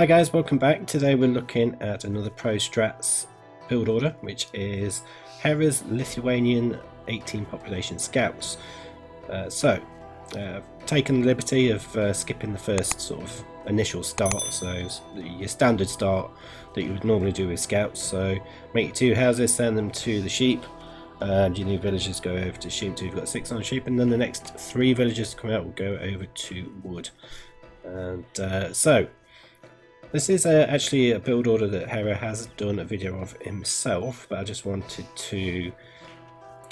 Hi guys, welcome back. Today we're looking at another Pro Strats build order, which is Hera's Lithuanian 18 population scouts. Taking the liberty of skipping the first sort of initial start, so your standard start that you would normally do with scouts. So make your 2 houses, send them to the sheep, and your new villagers go over to sheep. So you've got 6 on sheep, and then the next 3 villagers to come out will go over to wood. And this is actually a build order that Hera has done a video of himself, but I just wanted to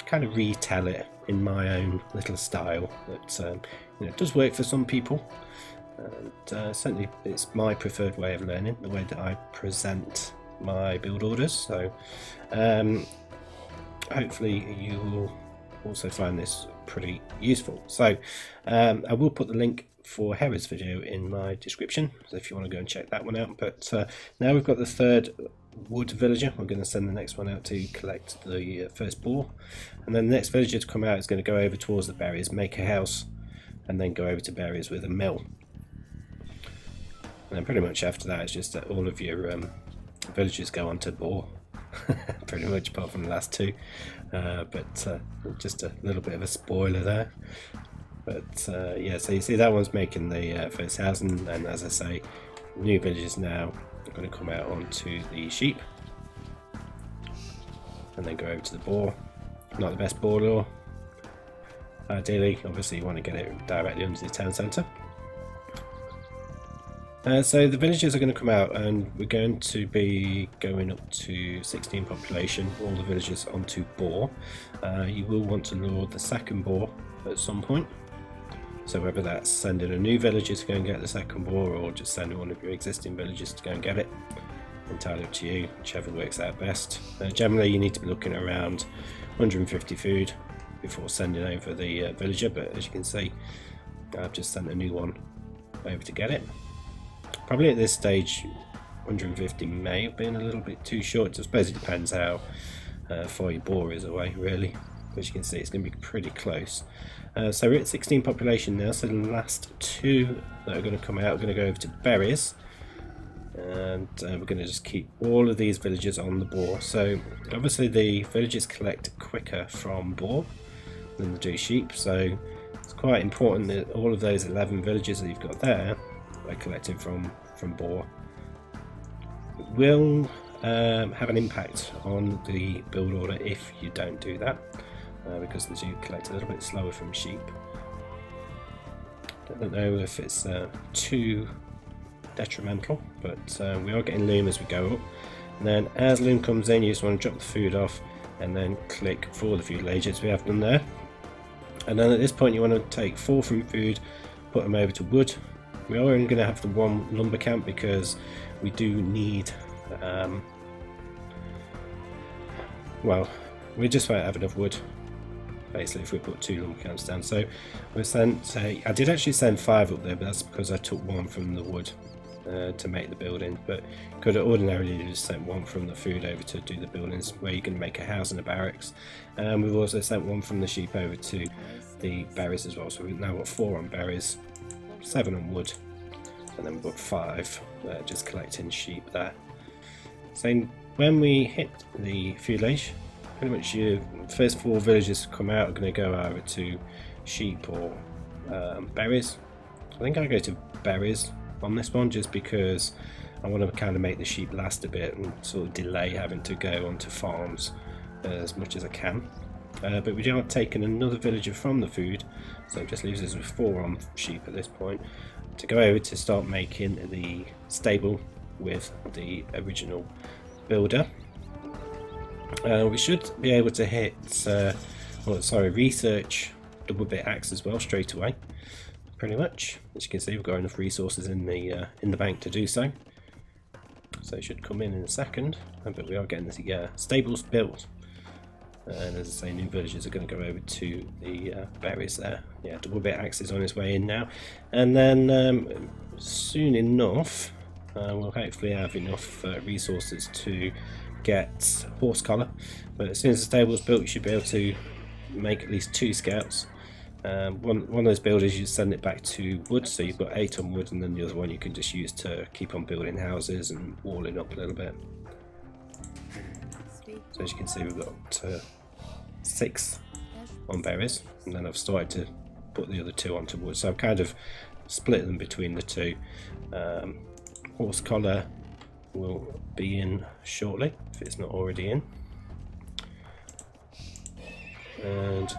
kind of retell it in my own little style. That it does work for some people, and certainly it's my preferred way of learning, the way that I present my build orders. So hopefully you will also find this pretty useful. So I will put the link for Hera's video in my description, so if you want to go and check that one out. But now we've got the 3rd wood villager, we're going to send the next one out to collect the first boar, and then the next villager to come out is going to go over towards the barriers, make a house, and then go over to barriers with a mill. And then pretty much after that it's just that all of your villagers go on to boar, pretty much, apart from the last 2. But just a little bit of a spoiler there. But yeah, so you see that one's making the first house, and as I say, new villagers now are going to come out onto the sheep and then go over to the boar. Not the best boar lure. Ideally, obviously you want to get it directly under the town centre. So the villagers are going to come out, and we're going to be going up to 16 population, all the villagers onto boar. You will want to lure the 2nd boar at some point. So whether that's sending a new villager to go and get the 2nd boar, or just sending one of your existing villagers to go and get it, entirely up to you, whichever works out best. Generally you need to be looking at around 150 food before sending over the villager, but as you can see I've just sent a new one over to get it. Probably at this stage 150 may have been a little bit too short. I suppose it depends how far your boar is away, really. As you can see, it's going to be pretty close. So we're at 16 population now, so the last 2 that are going to come out are going to go over to berries, and we're going to just keep all of these villagers on the boar. So obviously the villagers collect quicker from boar than they do sheep, so it's quite important that all of those 11 villagers that you've got there are collected from boar. It will have an impact on the build order if you don't do that, because they do collect a little bit slower from sheep. I don't know if it's too detrimental, but we are getting loom as we go up. And then as loom comes in, you just want to drop the food off and then click for the food agents we have done there. And then at this point you want to take 4 from food, put them over to wood. We are only going to have the 1 lumber camp because we do need well, we just won't have enough wood basically if we put 2 lumber camps down. So we sent I did actually send 5 up there, but that's because I took 1 from the wood to make the building, but could have ordinarily just sent 1 from the food over to do the buildings where you can make a house and a barracks. And we've also sent 1 from the sheep over to the berries as well, so we've now got 4 on berries, 7 on wood, and then we've got 5 just collecting sheep there. So when we hit the feudal, pretty much your first 4 villagers to come out are going to go either to sheep or berries. I think I go to berries on this one just because I want to kind of make the sheep last a bit and sort of delay having to go onto farms as much as I can. But we are taking another villager from the food, so it just leaves us with 4 on sheep at this point, to go over to start making the stable with the original builder. We should be able to hit research double bit axe as well straight away, pretty much. As you can see, we've got enough resources in the bank to do so. So it should come in a second, but we are getting the stables built. And as I say, new villagers are going to go over to the berries there. Yeah, double bit axe is on its way in now, and then soon enough we'll hopefully have enough resources to get horse collar. But as soon as the stable's built, you should be able to make at least 2 scouts, One of those builders, you send it back to wood, so you've got 8 on wood, and then the other one you can just use to keep on building houses and walling up a little bit. So as you can see, we've got 6 on berries, and then I've started to put the other 2 onto wood, so I've kind of split them between the 2. Horse collar will be in shortly if it's not already in, and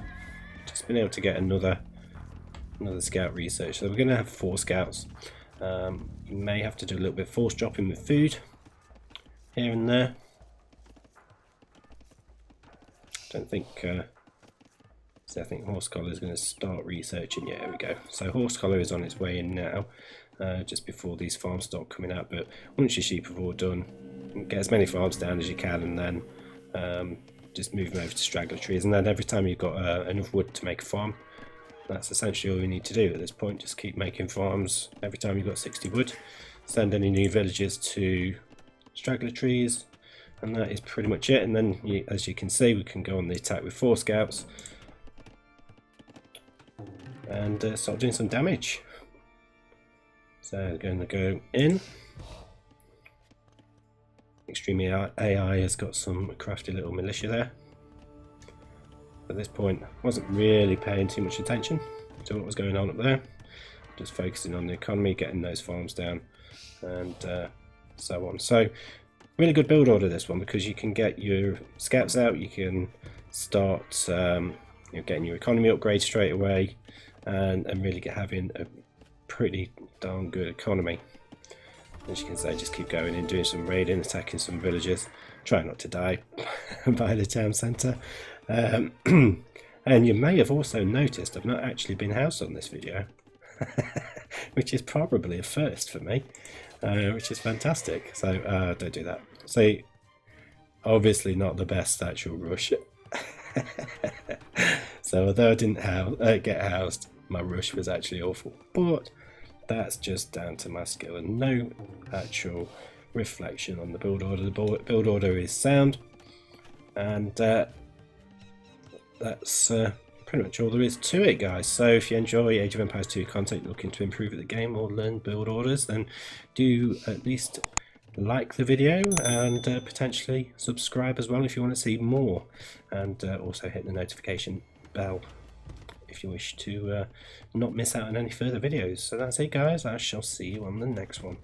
just been able to get another scout research. So we're going to have 4 scouts. You may have to do a little bit of force dropping with food here and there. Don't think so I think horse collar is going to start researching. Yeah, there we go. So horse collar is on its way in now, just before these farms start coming out. But once your sheep have all done, get as many farms down as you can, and then just move them over to straggler trees. And then every time you've got enough wood to make a farm, that's essentially all you need to do at this point. Just keep making farms every time you've got 60 wood. Send any new villages to straggler trees, and that is pretty much it. And then, as you can see, we can go on the attack with 4 scouts and start doing some damage. So going to go in. Extreme AI has got some crafty little militia there. At this point, wasn't really paying too much attention to what was going on up there. Just focusing on the economy, getting those farms down, and so on. So really good build order, this one, because you can get your scouts out, you can start getting your economy upgrade straight away, and really having a pretty darn good economy. As you can say, just keep going in, doing some raiding, attacking some villages, try not to die by the town centre. And you may have also noticed I've not actually been housed on this video, which is probably a first for me, which is fantastic. So don't do that. So obviously not the best actual rush. So although I didn't get housed, my rush was actually awful, but that's just down to my skill and no actual reflection on the build order. The build order is sound, and that's pretty much all there is to it, guys. So if you enjoy Age of Empires 2 content, looking to improve at the game or learn build orders, then do at least like the video and potentially subscribe as well if you want to see more, and also hit the notification bell if you wish to not miss out on any further videos. So that's it, guys. I shall see you on the next one.